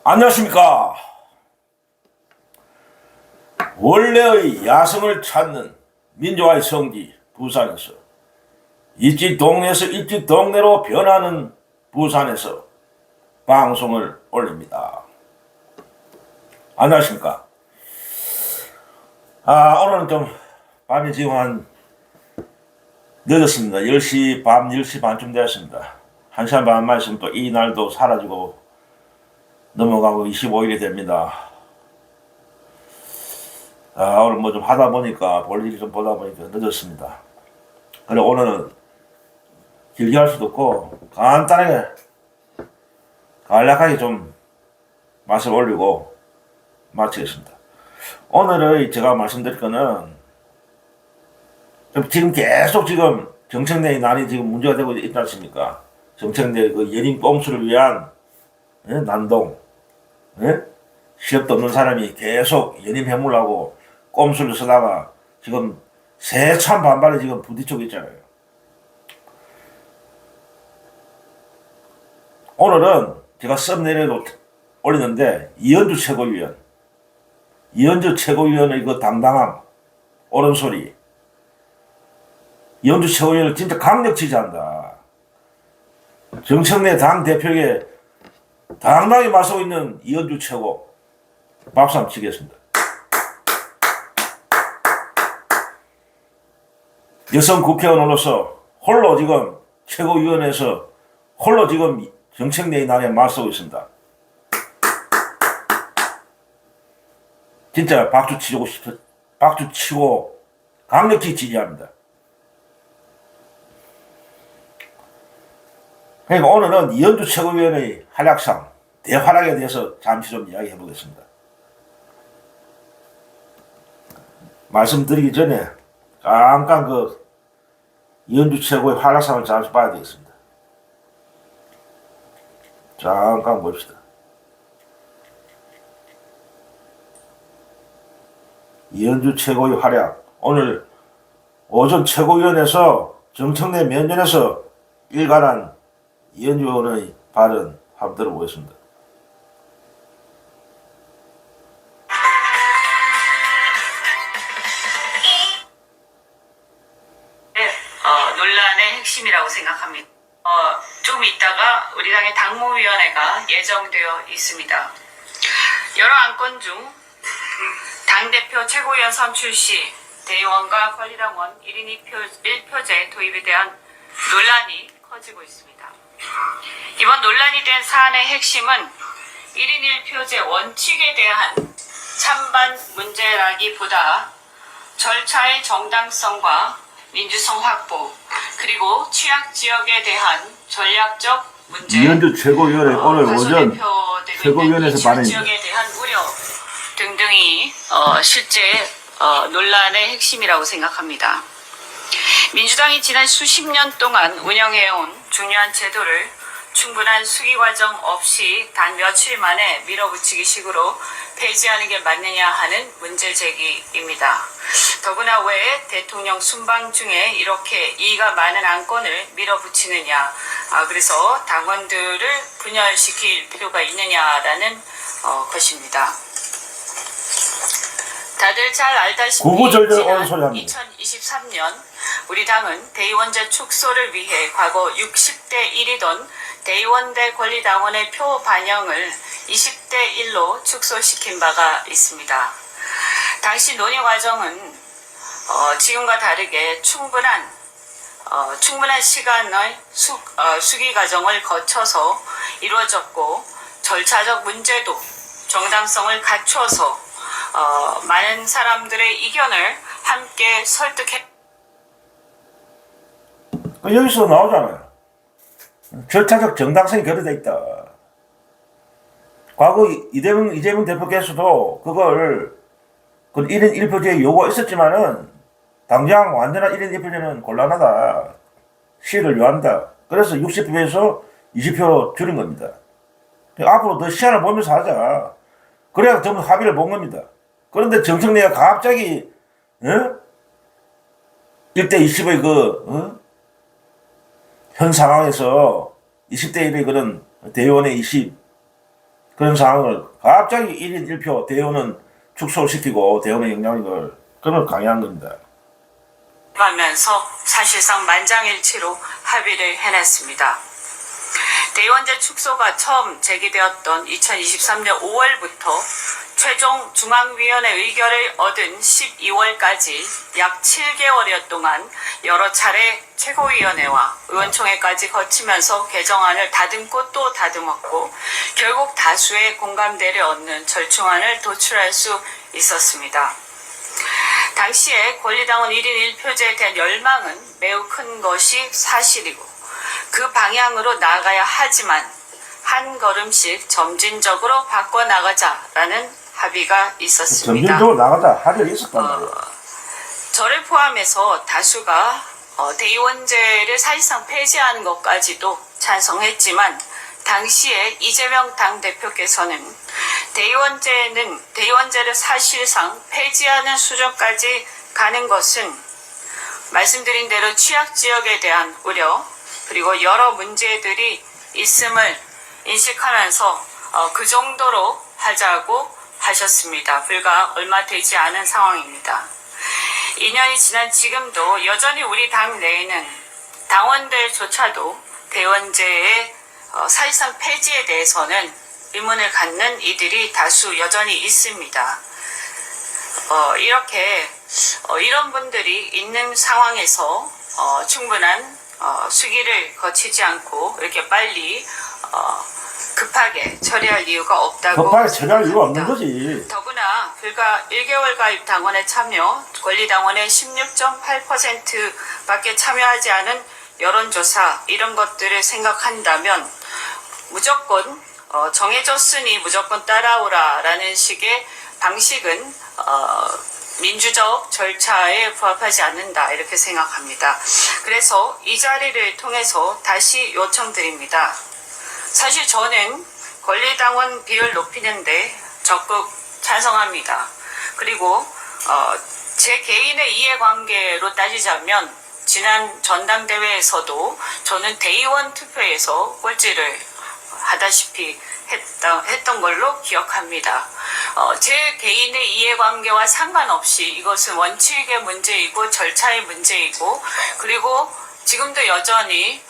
안녕하십니까. 원래의 야성을 찾는 민족의 성지 부산에서 일찍 동네에서 일찍 동네로 변하는 부산에서 방송을 올립니다. 안녕하십니까. 오늘은 좀 밤이 지금 한 늦었습니다. 10시 밤 10시 반쯤 되었습니다. 1시간 반만 있으면 또 이 날도 사라지고 넘어가고 25일이 됩니다. 오늘 뭐 좀 하다 보니까 볼 일이 좀 보다 보니까 늦었습니다. 그래 오늘은 길게 할 수도 없고 간단하게 간략하게 좀 맛을 올리고 마치겠습니다. 오늘의 제가 말씀드릴 거는 지금 계속 지금 정책내의 난이 지금 문제가 되고 있지 않습니까? 정책내 그 연인 꼼수를 위한 난동, 실력도 없는 사람이 계속 연임 해물라고 꼼수를 쓰다가 지금 세찬 반발에 지금 부딪히고 있잖아요. 오늘은 제가 썸네일로 올리는데 이현주 최고위원의 그 당당함, 옳은 소리. 이현주 최고위원을 진짜 강력 지지한다. 정청래 당 대표에게 당당히 맞서고 있는 이현주 최고 박수 한번 치겠습니다. 여성 국회의원으로서 홀로 지금 최고위원회에서 홀로 지금 정책내의 난에 맞서고 있습니다. 진짜 박수 치고 강력히 지지합니다. 그러니까 오늘은 이현주 최고위원의 활약상, 대활약에 대해서 잠시 좀 이야기해 보겠습니다. 말씀드리기 전에 잠깐 그 이현주 최고의 활약상을 잠시 봐야 되겠습니다. 잠깐 봅시다. 이현주 최고의 활약. 오늘 오전 최고위원회에서 정청래 면전에서 일관한 이현주 의원의 발언 한번 들어보겠습니다. 논란의 핵심이라고 생각합니다. 좀 있다가 우리 당의 당무위원회가 예정되어 있습니다. 여러 안건 중 당대표 최고위원 선출 시 대의원과 권리당원 1인 1표제 도입에 대한 논란이 커지고 있습니다. 이번 논란이 된 사안의 핵심은 1인 1표제 원칙에 대한 찬반 문제라기보다 절차의 정당성과 민주성 확보, 그리고 취약 지역에 대한 전략적 문제, 이현주 최고위원회 오늘 오전 최고위원회에서 발언입니다. 지역에 대한 우려 등등이 실제 논란의 핵심이라고 생각합니다. 민주당이 지난 수십 년 동안 운영해온 중요한 제도를 충분한 수기 과정 없이 단 며칠 만에 밀어붙이기 식으로 폐지하는 게 맞느냐 하는 문제 제기입니다. 더구나 왜 대통령 순방 중에 이렇게 이의가 많은 안건을 밀어붙이느냐, 그래서 당원들을 분열시킬 필요가 있느냐라는 것입니다. 다들 잘 알다시피 지난 2023년 우리 당은 대의원제 축소를 위해 과거 60대 1이던 대의원대 권리당원의 표 반영을 20대 1로 축소시킨 바가 있습니다. 당시 논의 과정은 지금과 다르게 충분한 시간의 수기 과정을 거쳐서 이루어졌고, 절차적 문제도 정당성을 갖춰서 많은 사람들의 의견을 함께 설득해. 여기서 나오잖아요. 절차적 정당성이 결여되어 있다. 과거 이재명 대표께서도 그걸 1인 1표제 요구가 있었지만은 당장 완전한 1인 1표제는 곤란하다. 시일을 요한다. 그래서 60표에서 20표로 줄인 겁니다. 앞으로 더 시간을 보면서 하자. 그래야 전부 합의를 본 겁니다. 그런데 정청래가 갑자기 1대 20의 현 상황에서 20대 1의 그런 대의원의 20 그런 상황을 갑자기 1인 1표 대우는 축소시키고 대우의 영향력을 그걸 강요한 겁니다. 하면서 사실상 만장일치로 합의를 해냈습니다. 대의원제 축소가 처음 제기되었던 2023년 5월부터 최종 중앙위원회 의결을 얻은 12월까지 약 7개월여 동안 여러 차례 최고위원회와 의원총회까지 거치면서 개정안을 다듬고 또 다듬었고 결국 다수의 공감대를 얻는 절충안을 도출할 수 있었습니다. 당시에 권리당원 1인 1표제에 대한 열망은 매우 큰 것이 사실이고 그 방향으로 나아가야 하지만 한 걸음씩 점진적으로 바꿔나가자라는 합의가 있었습니다. 점진적으로 나가자 합의가 있었단 말이에요. 저를 포함해서 다수가 대의원제를 사실상 폐지하는 것까지도 찬성했지만 당시에 이재명 당대표께서는 대의원제를 사실상 폐지하는 수준까지 가는 것은 말씀드린 대로 취약지역에 대한 우려 그리고 여러 문제들이 있음을 인식하면서 그 정도로 하자고 하셨습니다. 불과 얼마 되지 않은 상황입니다. 2년이 지난 지금도 여전히 우리 당 내에는 당원들조차도 대의원제의 사실상 폐지에 대해서는 의문을 갖는 이들이 다수 여전히 있습니다. 이런 분들이 있는 상황에서 충분한 수기를 거치지 않고 이렇게 빨리 급하게 처리할 이유가 없다고 급하게 처리할 이유가 없는 거지. 더구나 불과 1개월 가입 당원에 참여, 권리당원의 16.8%밖에 참여하지 않은 여론조사 이런 것들을 생각한다면 무조건 정해졌으니 무조건 따라오라라는 식의 방식은 민주적 절차에 부합하지 않는다 이렇게 생각합니다. 그래서 이 자리를 통해서 다시 요청드립니다. 사실 저는 권리당원 비율 높이는데 적극 찬성합니다. 그리고 제 개인의 이해관계로 따지자면 지난 전당대회에서도 저는 대의원 투표에서 꼴찌를 하다시피 했던 걸로 기억합니다. 제 개인의 이해관계와 상관없이 이것은 원칙의 문제이고 절차의 문제이고 그리고 지금도 여전히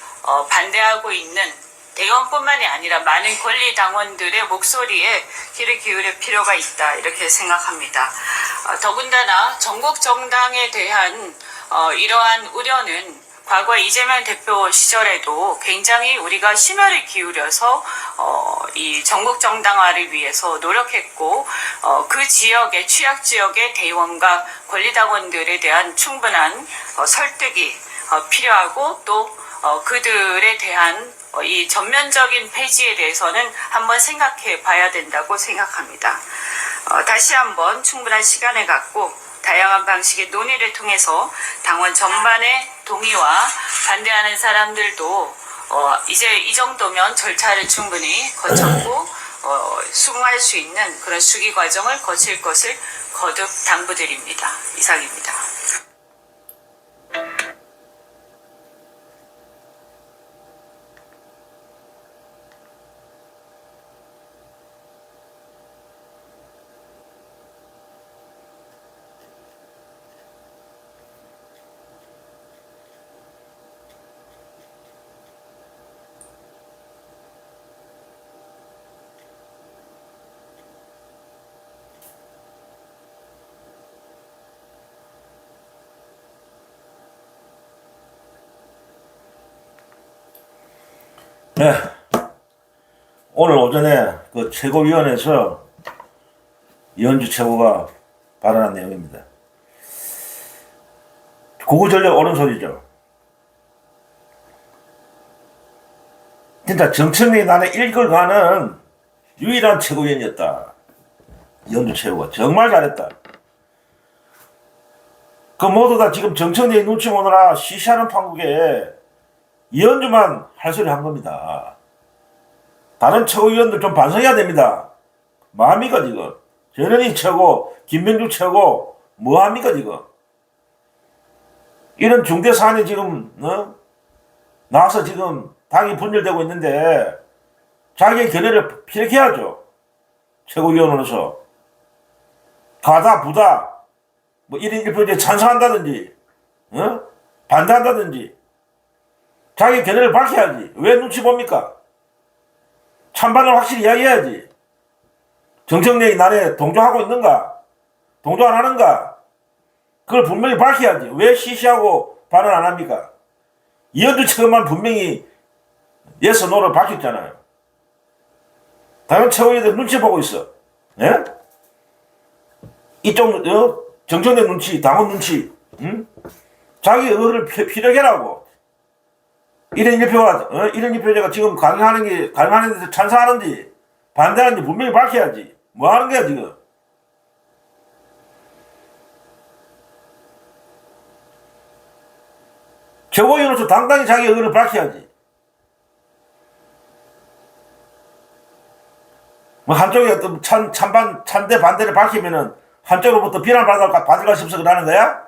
반대하고 있는 대의원뿐만이 아니라 많은 권리당원들의 목소리에 귀를 기울일 필요가 있다 이렇게 생각합니다. 더군다나 전국 정당에 대한 이러한 우려는 과거 이재명 대표 시절에도 굉장히 우리가 심혈을 기울여서 이 전국 정당화를 위해서 노력했고 그 지역의 취약 지역의 대의원과 권리당원들에 대한 충분한 설득이 필요하고 또 그들에 대한 이 전면적인 폐지에 대해서는 한번 생각해 봐야 된다고 생각합니다. 다시 한번 충분한 시간을 갖고 다양한 방식의 논의를 통해서 당원 전반의 동의와 반대하는 사람들도 이제 이 정도면 절차를 충분히 거쳤고 수긍할 수 있는 그런 수기 과정을 거칠 것을 거듭 당부드립니다. 이상입니다. 네. 오늘 오전에 그 최고위원회에서 이현주 최고가 발언한 내용입니다. 구구절절 옳은 소리죠. 진짜 정청래 나는 읽어가는 유일한 최고위원이었다. 이현주 최고가 정말 잘했다. 그 모두 다 지금 정청래의 눈치 보느라 시시하는 판국에 이현주만 할 소리 한 겁니다. 다른 최고위원들 좀 반성해야 됩니다. 뭐합니까 지금? 전현희 최고, 김명주 최고 뭐합니까 지금? 이런 중대 사안이 지금 나와서 지금 당이 분열되고 있는데 자기의 견해를 피력해야죠. 최고위원으로서 가다 부다 뭐 1인 1표제 찬성한다든지 반대한다든지 자기 견해를 밝혀야지. 왜 눈치 봅니까? 찬반을 확실히 이야기해야지. 정청래의 난에 동조하고 있는가? 동조 안 하는가? 그걸 분명히 밝혀야지. 왜 시시하고 발언 안 합니까? 이현주 측은만 분명히 예스, 노를 밝혔잖아요. 다른 최고위원들 눈치 보고 있어. 예? 이쪽, 정청래 눈치, 당원 눈치, 자기 의를 피력해라고. 1인 1표가, 1인 1표제가 지금 가능하는 데서 찬성하는지, 반대하는지 분명히 밝혀야지. 뭐 하는 거야, 지금? 최고위원으로서 당당히 자기 의를 밝혀야지. 뭐 한쪽에 어떤 찬대 반대를 밝히면은 한쪽으로부터 비난받을까 싶어서 그러는 거야?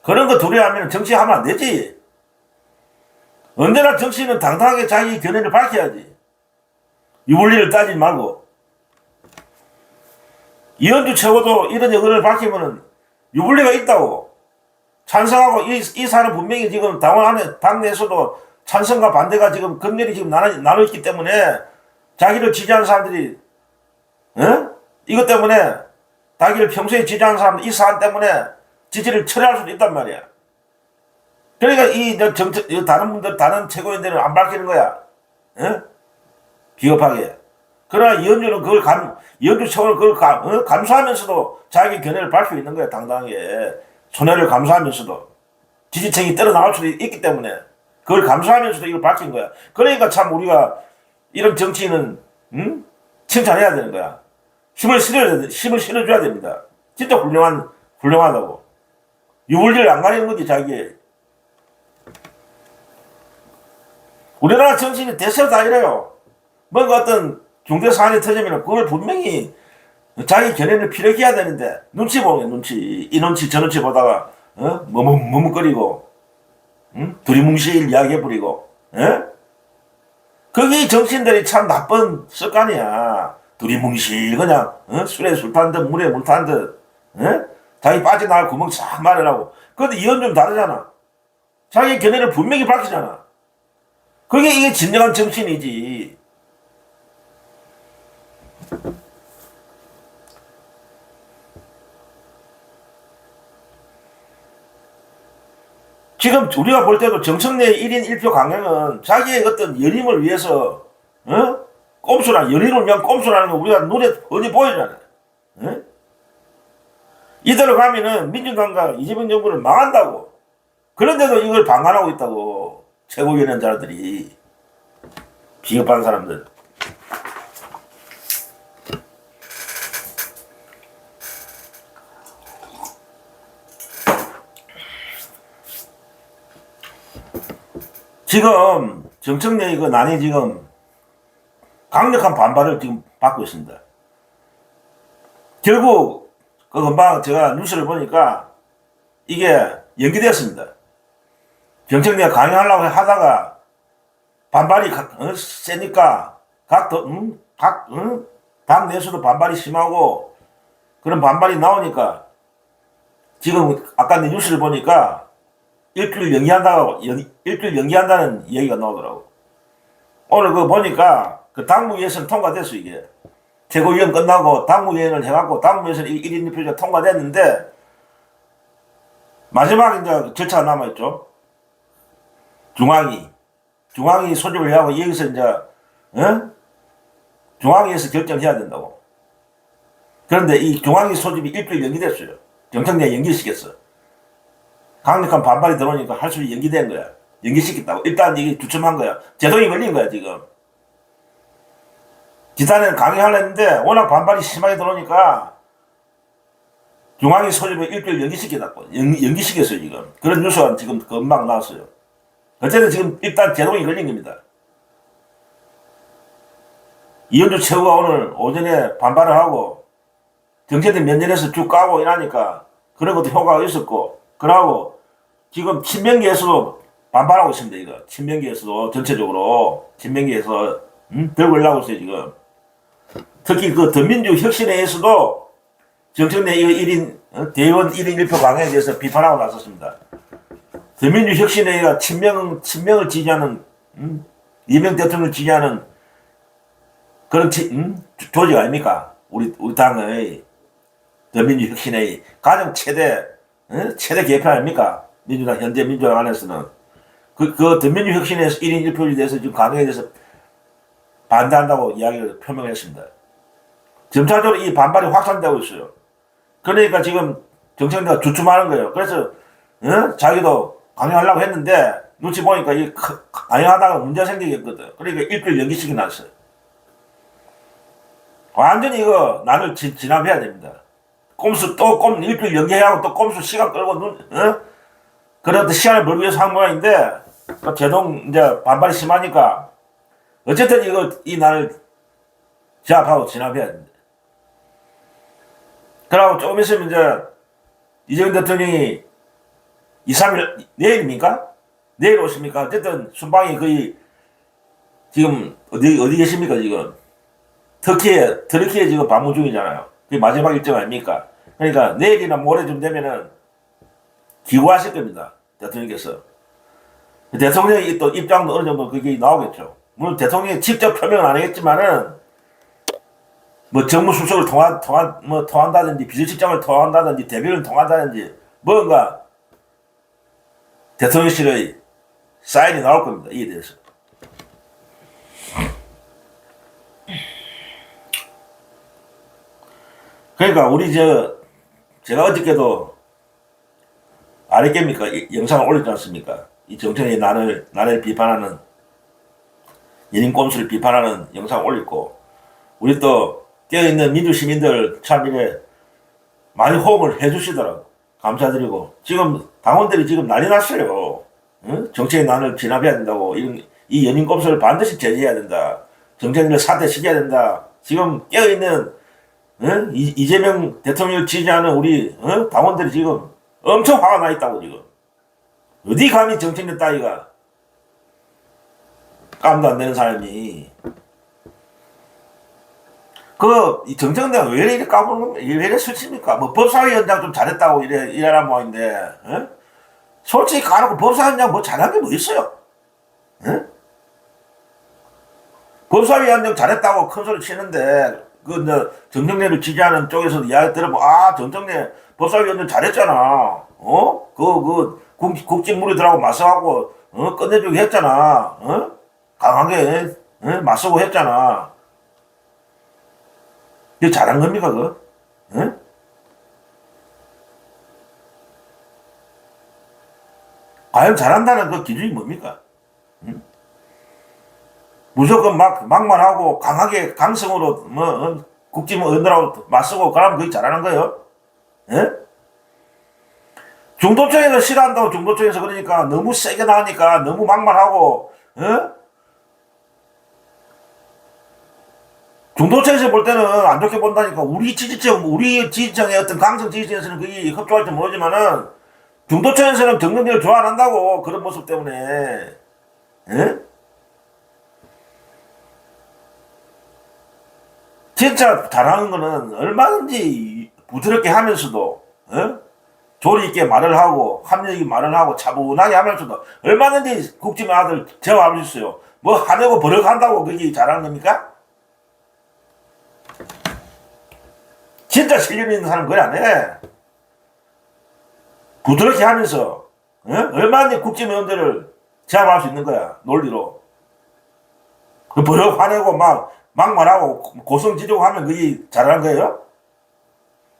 그런 거 두려워하면 정치하면 안 되지. 언제나 정치는 당당하게 자기 견해를 밝혀야지. 유불리를 따지지 말고. 이현주 최고도 이런 의견을 밝히면은 유불리가 있다고. 찬성하고 이 사안은 분명히 지금 당내에서도 찬성과 반대가 지금 극렬히 지금 나눠 있기 때문에 자기를 지지하는 사람들이, 이것 때문에 자기를 평소에 지지하는 사람들 이 사안 때문에 지지를 철회할 수도 있단 말이야. 그러니까 다른 최고위원들은 안 밝히는 거야. 비겁하게. 그러나 이현주는 이현주 최고는 그걸 감수하면서도 자기 견해를 밝히고 있는 거야, 당당하게. 손해를 감수하면서도. 지지층이 떨어나올 수도 있기 때문에 그걸 감수하면서도 이걸 밝힌 거야. 그러니까 참 우리가 이런 정치인은, 칭찬해야 되는 거야. 힘을 실어줘야 됩니다. 진짜 훌륭하다고. 유불리를 안 가리는 거지, 자기의. 우리나라 정치인이 대세로 다 이래요. 뭔가 어떤 중대 사안이 터지면 그걸 분명히 자기 견해를 피력해야 되는데 눈치 보면 이 눈치 저 눈치 보다가 머뭇거리고 두리뭉실 이야기해버리고 그게 정치인들이 참 나쁜 습관이야. 두리뭉실 그냥 술에 술 탄 듯 물에 물 탄 듯 자기 빠져나갈 구멍 싹 마련하고. 그런데 이건 좀 다르잖아. 자기 견해를 분명히 밝히잖아. 이게 진정한 정치인이지. 지금 우리가 볼 때도 정청래의 1인 1표 강행은 자기의 어떤 연임을 위해서 연임을 위한 꼼수라는 거 우리가 눈에 어디 보이잖아요. 이대로 가면은 민주당과 이재명 정부를 망한다고. 그런데도 이걸 방관하고 있다고. 최고위원자들이. 비겁한 사람들. 지금 정청래 이거 난이 지금 강력한 반발을 지금 받고 있습니다. 결국 그 금방 제가 뉴스를 보니까 이게 연기됐습니다. 정청래가 강행하려고 하다가 반발이 세니까 당 내에서도 반발이 심하고 그런 반발이 나오니까 지금 아까 내 뉴스를 보니까 일주일 연기한다는 얘기가 나오더라고. 오늘 그거 보니까 그 당무위에서는 통과됐어, 이게. 최고위원 끝나고 당무위원을 해갖고 당무위에서는 1인 1표가 통과됐는데 마지막 이제 절차가 남아있죠. 중앙위 소집을 하고 여기서 이제, 중앙위에서 결정해야 된다고. 그런데 이 중앙위 소집이 일주일 연기됐어요. 정청래 연기시켰어. 강력한 반발이 들어오니까 할 수 연기된 거야. 연기시켰다고. 일단 이게 주춤한 거야. 제동이 걸린 거야, 지금. 기타는 강행하려 했는데 워낙 반발이 심하게 들어오니까 중앙위 소집을 일주일 연기시켰어요, 지금. 그런 뉴스가 지금 금방 나왔어요. 어쨌든 지금 일단 제동이 걸린 겁니다. 이현주 최고가 오늘 오전에 반발을 하고 정체된 면전에서 쭉 까고 이러니까 그런 것도 효과가 있었고, 그러고 지금 친명계에서도 반발하고 있습니다, 이거. 친명계에서도 전체적으로, 친명계에서, 들고 올라오고 있어요, 지금. 특히 그 더민주혁신회에서도 정청래 이거 1인, 대의원 1인 1표 강행에 대해서 비판하고 나섰습니다. 더민주혁신회가 친명을 지지하는, 이명 대통령을 지지하는 그런 조직 아닙니까? 우리 당의 더민주혁신회의 가장 최대 개표 아닙니까? 민주당, 현재 민주당 안에서는. 그 더민주혁신회에서 1인 1표에 대해서 지금 강행에 대해서 반대한다고 이야기를 표명했습니다. 점차적으로 이 반발이 확산되고 있어요. 그러니까 지금 정청래가 주춤하는 거예요. 그래서 자기도 강행하려고 했는데 눈치 보니까 이 강행하다가 문제 생기겠거든. 그러니까 일주일 연기시켜 놨어요. 완전히 이거 나를 진압해야 됩니다. 꼼수 일주일 연기해야 하고 또 꼼수 시간 끌고 그래도 시간을 벌기 위해서 한 모양인데 제동 이제 반발이 심하니까 어쨌든 이 나를 제압하고 진압해야 됩니다. 그러고 조금 있으면 이제 이재명 대통령이 2, 3일 내일입니까? 내일 오십니까? 어쨌든 순방이 거의 지금 어디 계십니까 지금? 터키에 지금 방문 중이잖아요. 그게 마지막 일정 아닙니까? 그러니까 내일이나 모레쯤 되면은 기구하실 겁니다. 대통령께서. 대통령이 또 입장도 어느 정도 그게 나오겠죠. 물론 대통령이 직접 표명은 안 하겠지만은 뭐 정무수석을 통한다든지 비서실장을 통한다든지 대변을 통한다든지 뭔가 대통령실의 사인이 나올 겁니다. 이에 대해서. 그러니까 제가 어저께도 아랫개입니까? 영상을 올렸지 않습니까? 이 정청래의 나를 비판하는 연인 꼼수를 비판하는 영상을 올렸고 우리 또 깨어있는 민주시민들 참 이래 많이 호응을 해주시더라고. 감사드리고 지금 당원들이 지금 난리 났어요. 정책의 난을 진압해야 된다고 이 연인 꼼수를 반드시 제재해야 된다. 정책을 사퇴시켜야 된다. 지금 깨어있는 이재명 대통령을 지지하는 우리 당원들이 지금 엄청 화가 나 있다고 지금. 어디 감히 정책력 따위가 깜도 안 되는 사람이 이 정청래가 왜 이렇게 까부는 겁니까? 왜 이래 설칩니까? 뭐 법사위원장 좀 잘했다고 이래란 모양인데 솔직히 까놓고 법사위원장 뭐 잘한 게 뭐 있어요? 법사위원장 잘했다고 큰 소리 치는데 정청래를 지지하는 쪽에서 이야기 들어보면 정청래 법사위원장 잘했잖아. 국진무리들하고 맞서하고 끝내주기 했잖아. 강하게 맞서고 했잖아. 이거 잘한 겁니까 그거? 과연 잘한다는 그 기준이 뭡니까? 무조건 막말하고 강하게 강성으로 국진의원들하고 맞서고 그러면 그게 잘하는 거예요? 중도층에서 싫어한다고 중도층에서 그러니까 너무 세게 나가니까 너무 막말하고 중도층에서 볼 때는 안 좋게 본다니까 우리 지지층의 어떤 강성 지지층에서는 그게 협조할지 모르지만은 중도층에서는 정경대를 좋아 안 한다고 그런 모습 때문에 진짜 잘하는 거는 얼마든지 부드럽게 하면서도 조리 있게 말을 하고 합력 있게 말을 하고 차분하게 하면서도 얼마든지 국짐의 아들 제어할 수 있어요. 뭐 하려고 버럭한다고 그게 잘하는 겁니까? 진짜 실력 있는 사람은 그래 안 해. 부드럽게 하면서 얼마든지 국짐의원들을 제압할 수 있는 거야. 논리로. 버럭 화내고 막말하고 고성 지르고 하면 그게 잘하는 거예요?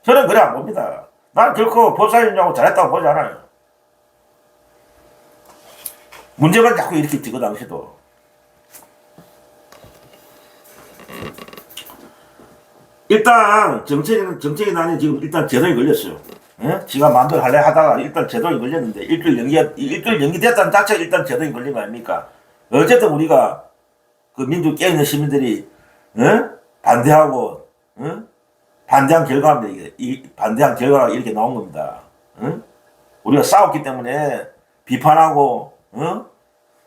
저는 그래 안 봅니다. 나는 결코 법사위원장하고 잘했다고 보지 않아요. 문제만 자꾸 이렇게 찍어 당시도. 일단 정책의 난이 지금 일단 제동이 걸렸어요. 지가 마음대로 할래 하다가 일단 제동이 걸렸는데 일주일 연기됐다는 자체가 일단 제동이 걸린 거 아닙니까? 어쨌든 우리가 그 민주 깨어있는 시민들이 반대하고 반대한 결과입니다. 반대한 결과가 이렇게 나온 겁니다. 우리가 싸웠기 때문에 비판하고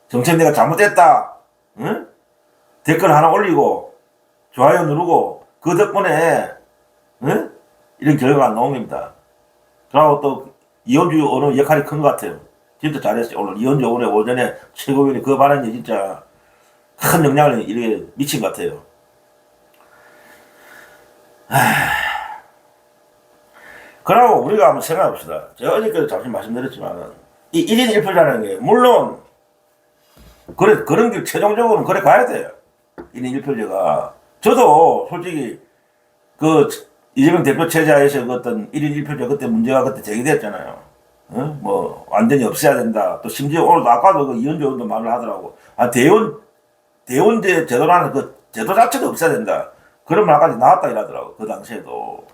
정책내가 잘못됐다 댓글 하나 올리고 좋아요 누르고 그 덕분에 이런 결과가 나온 겁니다. 그리고 또 이현주 오늘 역할이 큰 것 같아요. 진짜 잘했어요. 오늘 이현주 오늘 오전에 최고위원이 그 발언이 진짜 큰 영향을 이렇게 미친 것 같아요. 그러고 우리가 한번 생각해 봅시다. 제가 어저께도 잠시 말씀드렸지만 이 1인 1표라는 게 물론 그런 게 최종적으로는 그래 가야 돼요. 1인 1표제가. 저도 솔직히 그 이재명 대표 체제에서 그 어떤 1인 1표제 그때 문제가 그때 제기됐잖아요. 뭐 완전히 없애야 된다. 또 심지어 오늘도 아까도 그 이현주 의원도 말을 하더라고. 대원제 제도라는 그 제도 자체도 없애야 된다. 그런 말까지 나왔다 이러더라고. 그 당시에도.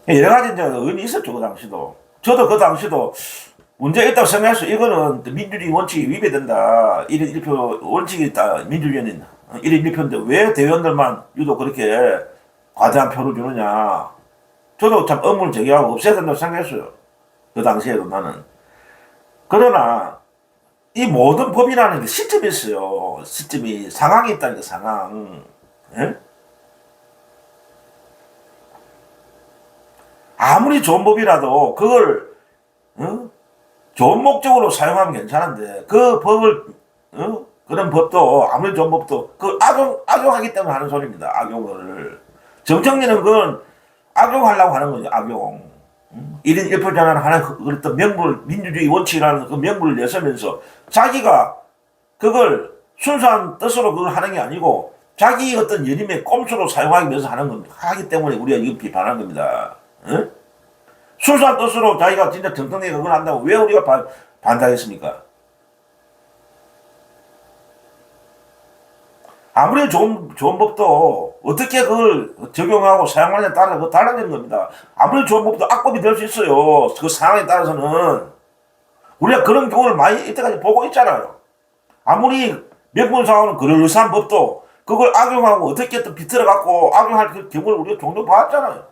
여러 가지 이제 의미 있었죠. 그 당시도. 저도 그 당시도 문제가 있다고 생각했어. 이거는 민주주의 원칙이 위배된다. 1인 1표 원칙이 있다. 민주주의는 1인 1표인데 왜 대의원들만 유독 그렇게 과대한 표를 주느냐. 저도 참 의문을 제기하고 없애야 된다고 생각했어요. 그 당시에도 나는. 그러나 이 모든 법이라는 게 시점이 있어요. 시점이 상황이 있다니까 상황. 예? 아무리 좋은 법이라도 그걸 좋은 목적으로 사용하면 괜찮은데 그 법을 그런 법도 아무리 좋은 법도 그 악용하기 때문에 하는 소리입니다. 악용을. 정청래는 그건 악용하려고 하는 거죠. 악용. 1인 1표제라는 하나의 어떤 명분, 민주주의 원칙이라는 그 명분을 내세우면서 자기가 그걸 순수한 뜻으로 그걸 하는 게 아니고 자기 어떤 연임의 꼼수로 사용하기 위해서 하는 겁니다. 하기 때문에 우리가 이거 비판하는 겁니다. 순수한 뜻으로 자기가 진짜 정통되게 그걸 한다고 왜 우리가 반대하겠습니까? 아무리 좋은 법도 어떻게 그걸 적용하고 사용하느냐에 따라 그 달라지는 겁니다. 아무리 좋은 법도 악법이 될 수 있어요. 그 상황에 따라서는. 우리가 그런 경우를 많이 이때까지 보고 있잖아요. 아무리 명분상으로는 그럴싸한 법도 그걸 악용하고 어떻게 또 비틀어갖고 악용할 그 경우를 우리가 종종 봤잖아요.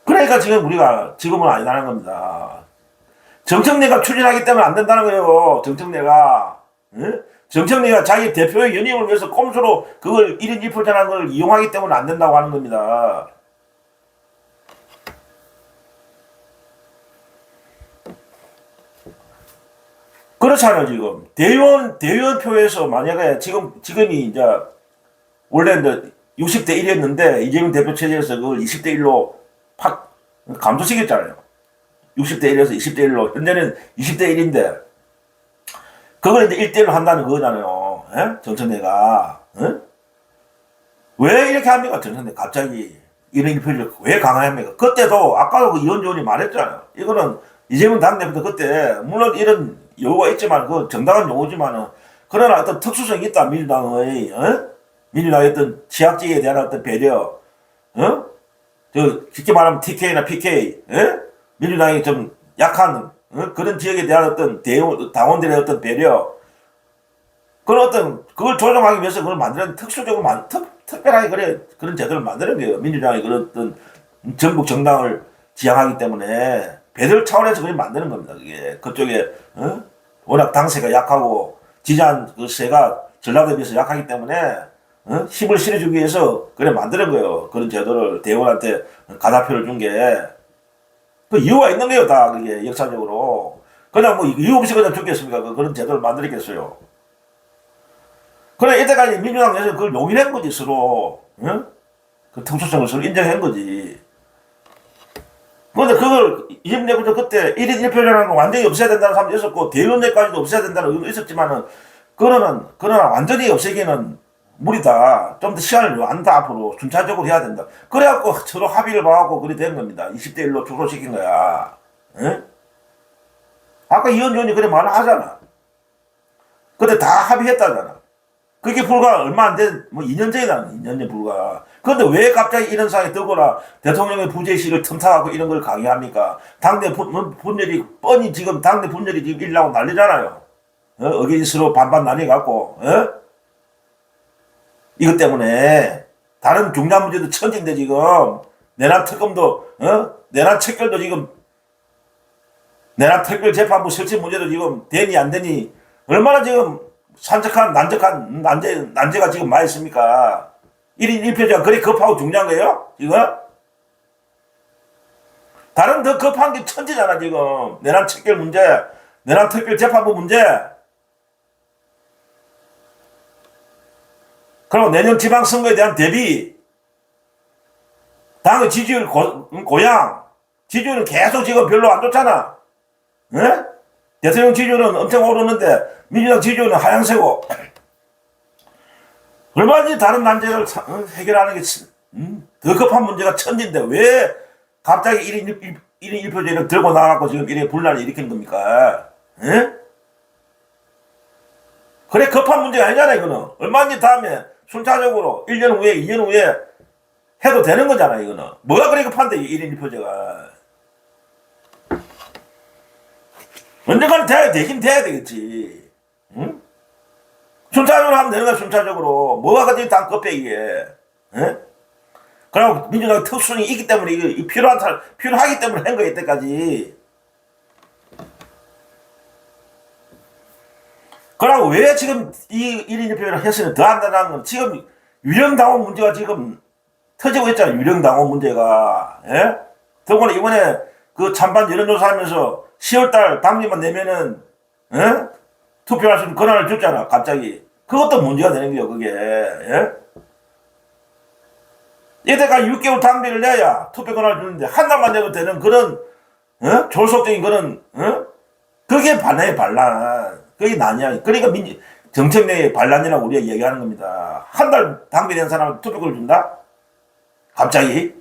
그러니까 지금은 아니라는 겁니다. 정청래가 추진하기 때문에 안 된다는 거예요. 정청래가. 정청래가 자기 대표의 연임을 위해서 꼼수로 그걸 1인 1표제라는 걸 이용하기 때문에 안 된다고 하는 겁니다. 그렇잖아요, 지금. 대의원표에서 만약에 지금이 이제 원래 이제 60대 1이었는데 이재명 대표 체제에서 그걸 20대 1로 팍 감소시켰잖아요. 60대 1에서 20대 1로. 현재는 20대 1인데 그걸 이제 1대1로 한다는 거잖아요. 정청래가. 왜 이렇게 합니까? 정청래 갑자기 이런 일표를 왜 강화합니까? 그때도 아까도 그 이현주 의원이 말했잖아요. 이거는 이재명 당대표도 그때 물론 이런 요구가 있지만 그 정당한 요구지만은 그러나 어떤 특수성이 있다. 민주당의 민주당의 어떤 취약지에 대한 어떤 배려, 쉽게 말하면 TK나 PK, 민주당이 좀 약한 그런 지역에 대한 어떤 당원들의 어떤 배려, 그걸 조정하기 위해서 그걸 만드는 특수적으로 특별하게 그런 제도를 만드는 거예요. 민주당이 그런 어떤 전국 정당을 지향하기 때문에 배들 차원에서 그걸 만드는 겁니다. 그게 그쪽에 워낙 당세가 약하고 지지한 그 세가 전라도에 비해서 약하기 때문에 힘을 실어주기 위해서 그래 만드는 거예요. 그런 제도를 대원한테 가다표를 준 게 그 이유가 있는 거예요. 다 그게 역사적으로 그냥 뭐 이유 없이 그냥 줬겠습니까? 그런 제도를 만들었겠어요. 그래 이때까지 민주당 내에서 그걸 용인한 거지 서로 그 특수성을 서로 인정한 거지. 그런데 그걸 이재명 대표도 그때 1인 1표제라는 거 완전히 없애야 된다는 사람도 있었고 대의원제까지도 없애야 된다는 의견도 있었지만은 그러나 완전히 없애기는 무리다. 좀 더 시간을 요한다. 앞으로 순차적으로 해야 된다. 그래갖고 서로 합의를 봐갖고 그리 된 겁니다. 20대 1로 축소시킨 거야. 아까 이현주 의원이 그래 말을 하잖아. 근데 다 합의했다잖아. 그게 불과 얼마 안 된, 뭐 2년 전이다. 2년 전 불과. 그런데 왜 갑자기 이런 상황이 뜨거나 대통령의 부재의식을 틈타갖고 이런 걸 강요합니까? 당내 분열이, 뻔히 지금 당내 분열이 지금 일나고 난리잖아요. 의견이 서로 반반 나뉘어갖고, 이것 때문에 다른 중요한 문제도 천진데 지금 내란 특검도 내란 척결도 지금 내란 특별재판부 설치 문제도 지금 되니 안 되니 얼마나 지금 산적한 난적한 난제가 지금 많이 있습니까? 1인 1표제가 그리 급하고 중요한 거예요? 지금? 다른 더 급한 게 천지잖아 지금. 내란 척결 문제, 내란 특별재판부 문제. 그리고 내년 지방선거에 대한 대비, 당의 지지율 고양, 지지율은 계속 지금 별로 안 좋잖아. 예? 대통령 지지율은 엄청 오르는데 민주당 지지율은 하향세고. 얼마든지 다른 난제를 해결하는 게 더 급한 문제가 천지인데 왜 갑자기 1인 1표제를 들고 나가고 지금 이래 분란을 일으키는 겁니까? 예? 그래 급한 문제가 아니잖아 이거는. 얼마든지 다음에 순차적으로 1년 후에 2년 후에 해도 되는 거잖아 이거는. 뭐가 그래 급한데 1인 1표제가. 언젠가는 되긴 돼야 되겠지. 응? 순차적으로 하면 되는 거야 순차적으로. 뭐가 그렇게 다 급해 이게. 예? 그리고 민주당의 특수성이 있기 때문에 이게 필요하기 때문에 한 거야 이때까지. 그리고 왜 지금 이 1인 1표를 했으면 더 안 된다는 건 지금 유령당원 문제가 지금 터지고 있잖아. 유령당원 문제가. 예? 더구나 이번에 그 찬반 여론조사 하면서 10월달 당비만 내면은 예? 투표할 수 있는 권한을 줬잖아 갑자기. 그것도 문제가 되는 거예요 그게. 예? 이때까지 6개월 당비를 내야 투표 권한을 주는데 한 달만 내도 되는 그런 졸속적인 그런 그게 반란이에요 반란. 그게 난이야. 그러니까 정책 내의 반란이라고 우리가 얘기하는 겁니다. 한 달 당비된 사람한테 투표권을 준다? 갑자기?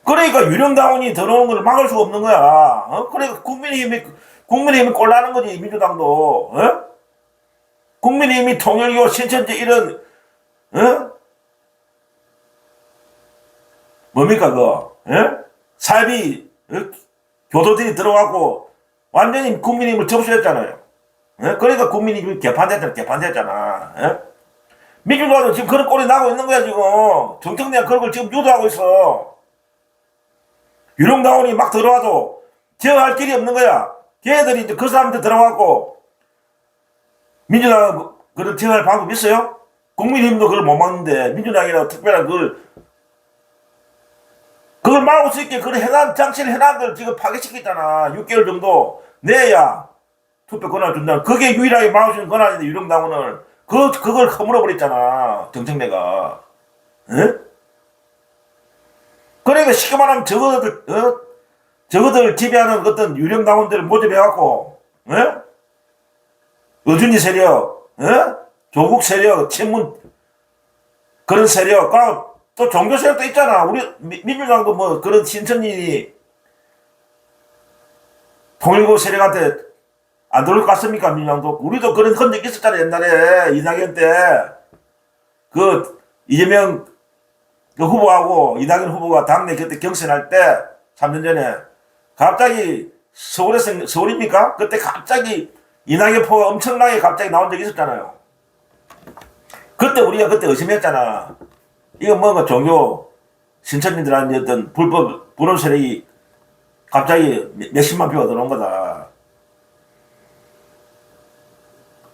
그러니까 유령당원이 들어오는 걸 막을 수가 없는 거야. 그러니까 국민의힘이 꼴나는 거지 민주당도. 국민의힘이 통일교 신천지 이런 뭡니까 그거? 사이비 교도들이 들어가고 완전히 국민의힘을 접수했잖아요. 그러니까 국민의힘이 개판됐잖아. 민주당도 지금 그런 꼴이 나고 있는 거야 지금. 정청래가 그런 걸 지금 유도하고 있어. 유령당원이 막 들어와도 제어할 길이 없는 거야. 걔네들이 이제 그 사람들 들어가고 민주당 그런 제어할 방법이 있어요? 국민의힘도 그걸 못 막는데 민주당이라고 특별한 그걸 막을 수 있게 그런 장치를 해놨는 걸 지금 파괴시켰잖아. 6개월 정도 내야 투표 권한을 준다. 그게 유일하게 막을 수 있는 권한인데 유령당원을 그걸 허물어버렸잖아 정청래가. 그러니까 쉽게 말하면 저거들 지배하는 어떤 유령당원들을 모집해갖고 어준이 세력, 조국 세력, 친문 그런 세력, 또 종교 세력도 있잖아. 우리 민주당도 뭐 그런 신천지 통일교 세력한테 안 들어올 것 같습니까? 민주당도. 우리도 그런 흔적이 있었잖아 옛날에 이낙연 때 그 이재명 그 후보하고 이낙연 후보가 당내 그때 경선할 때 3년 전에 갑자기 서울입니까? 그때 갑자기 이낙연 포가 엄청나게 갑자기 나온 적이 있었잖아요. 그때 우리가 그때 의심했잖아. 이거 뭔가 종교 신천지들한테 어떤 불법 세력이 갑자기 몇십만 표가 들어온 거다.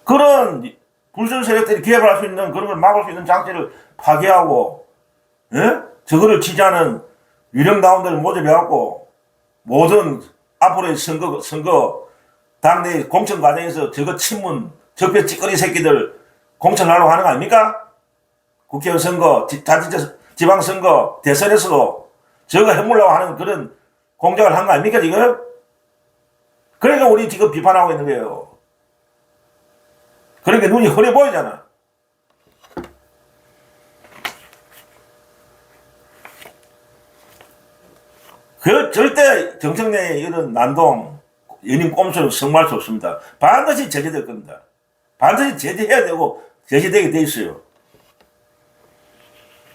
그런 불순 세력들이 개발할 수 있는 그런 걸 막을 수 있는 장치를 파괴하고 저거를 지지하는 유령당원들을 모집해갖고 모든 앞으로의 선거 당내 공천 과정에서 저거 친문 적폐 찌꺼리 새끼들 공천하려고 하는 거 아닙니까? 국회의원 선거, 지방선거, 대선에서도 저거 해물라고 하는 그런 공작을 한 거 아닙니까 지금? 그러니까 우리 지금 비판하고 있는 거예요. 그러니까 눈이 흐려 보이잖아. 그 절대 정청래의 이런 난동, 연임 꼼수를 성공할 수 없습니다. 반드시 제재될 겁니다. 반드시 제재해야 되고 제재되게 돼 있어요.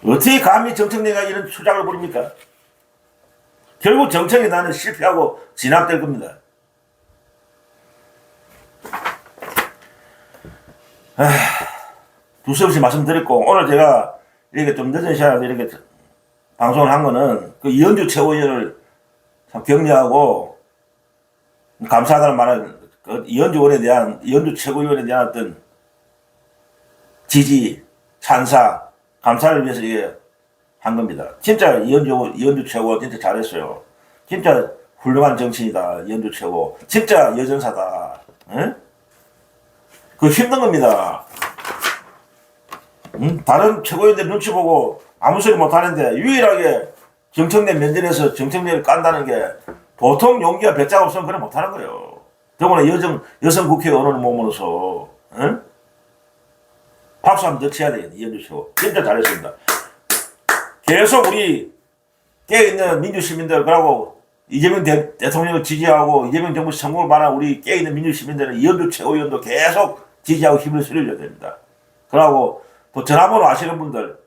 어떻게 감히 정청래가 이런 수작을 부립니까? 결국 정청래 나는 실패하고 진압될 겁니다. 두서없이 말씀드렸고, 오늘 제가 이렇게 좀 늦은 시간에 이렇게 방송을 한 거는 그 이현주 최고위원을 참 격려하고 감사하다는 말은 그 이현주 의원에 대한, 이현주 최고위원에 대한 어떤 지지, 찬사, 감사를 위해서 이게 한 겁니다. 진짜 이현주 최고 진짜 잘했어요. 진짜 훌륭한 정치인이다. 이현주 최고. 진짜 여전사다. 에? 그 힘든 겁니다. 다른 최고위원들 눈치 보고 아무 소리 못 하는데 유일하게 정청래 면전에서 정청래를 깐다는 게 보통 용기가 배짱 없으면 그래 못 하는 거예요. 더구나 여성 국회의원을 몸으로서, 응? 박수 한번 더 쳐야 되겠네, 이현주 최고. 진짜 잘했습니다. 계속 우리 깨어있는 민주시민들, 그러고 이재명 대통령을 지지하고 이재명 정부 성공을 바라는 우리 깨어있는 민주시민들은 이현주 최고위원도 계속 지지하고 힘을 실어줘야 됩니다. 그러고 또 전화번호 아시는 분들,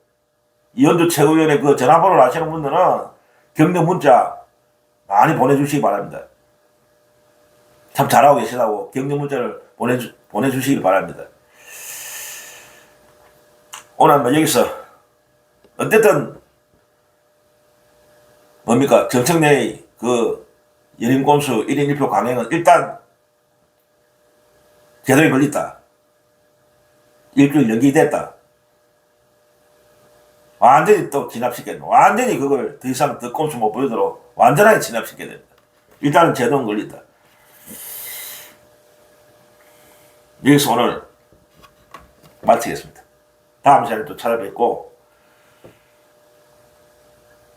이현주 최고위원의 그 전화번호를 아시는 분들은 격려 문자 많이 보내주시기 바랍니다. 참 잘하고 계시다고 격려 문자를 보내주시기 바랍니다. 오늘 뭐 여기서 어쨌든 뭡니까 정청래의 그 연임꼼수 1인 1표 강행은 일단 제도에 걸렸다. 일주일 연기됐다. 완전히 또 진압시켰네. 완전히 그걸 더 이상 더 꼼수 못 보이도록 완전하게 진압시켜야 됩니다. 일단은 제도는 걸렸다. 여기서 오늘 마치겠습니다. 다음 시간에 또 찾아뵙고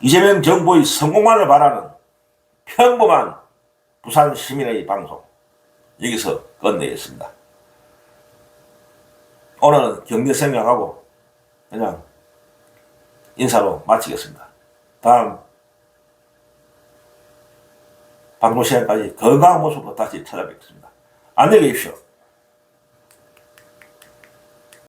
이재명 정부의 성공만을 바라는 평범한 부산 시민의 방송 여기서 끝내겠습니다. 오늘은 격려 생략하고 그냥 인사로 마치겠습니다. 다음 방송 시간까지 건강한 모습으로 다시 찾아뵙겠습니다. 안녕히 계십시오.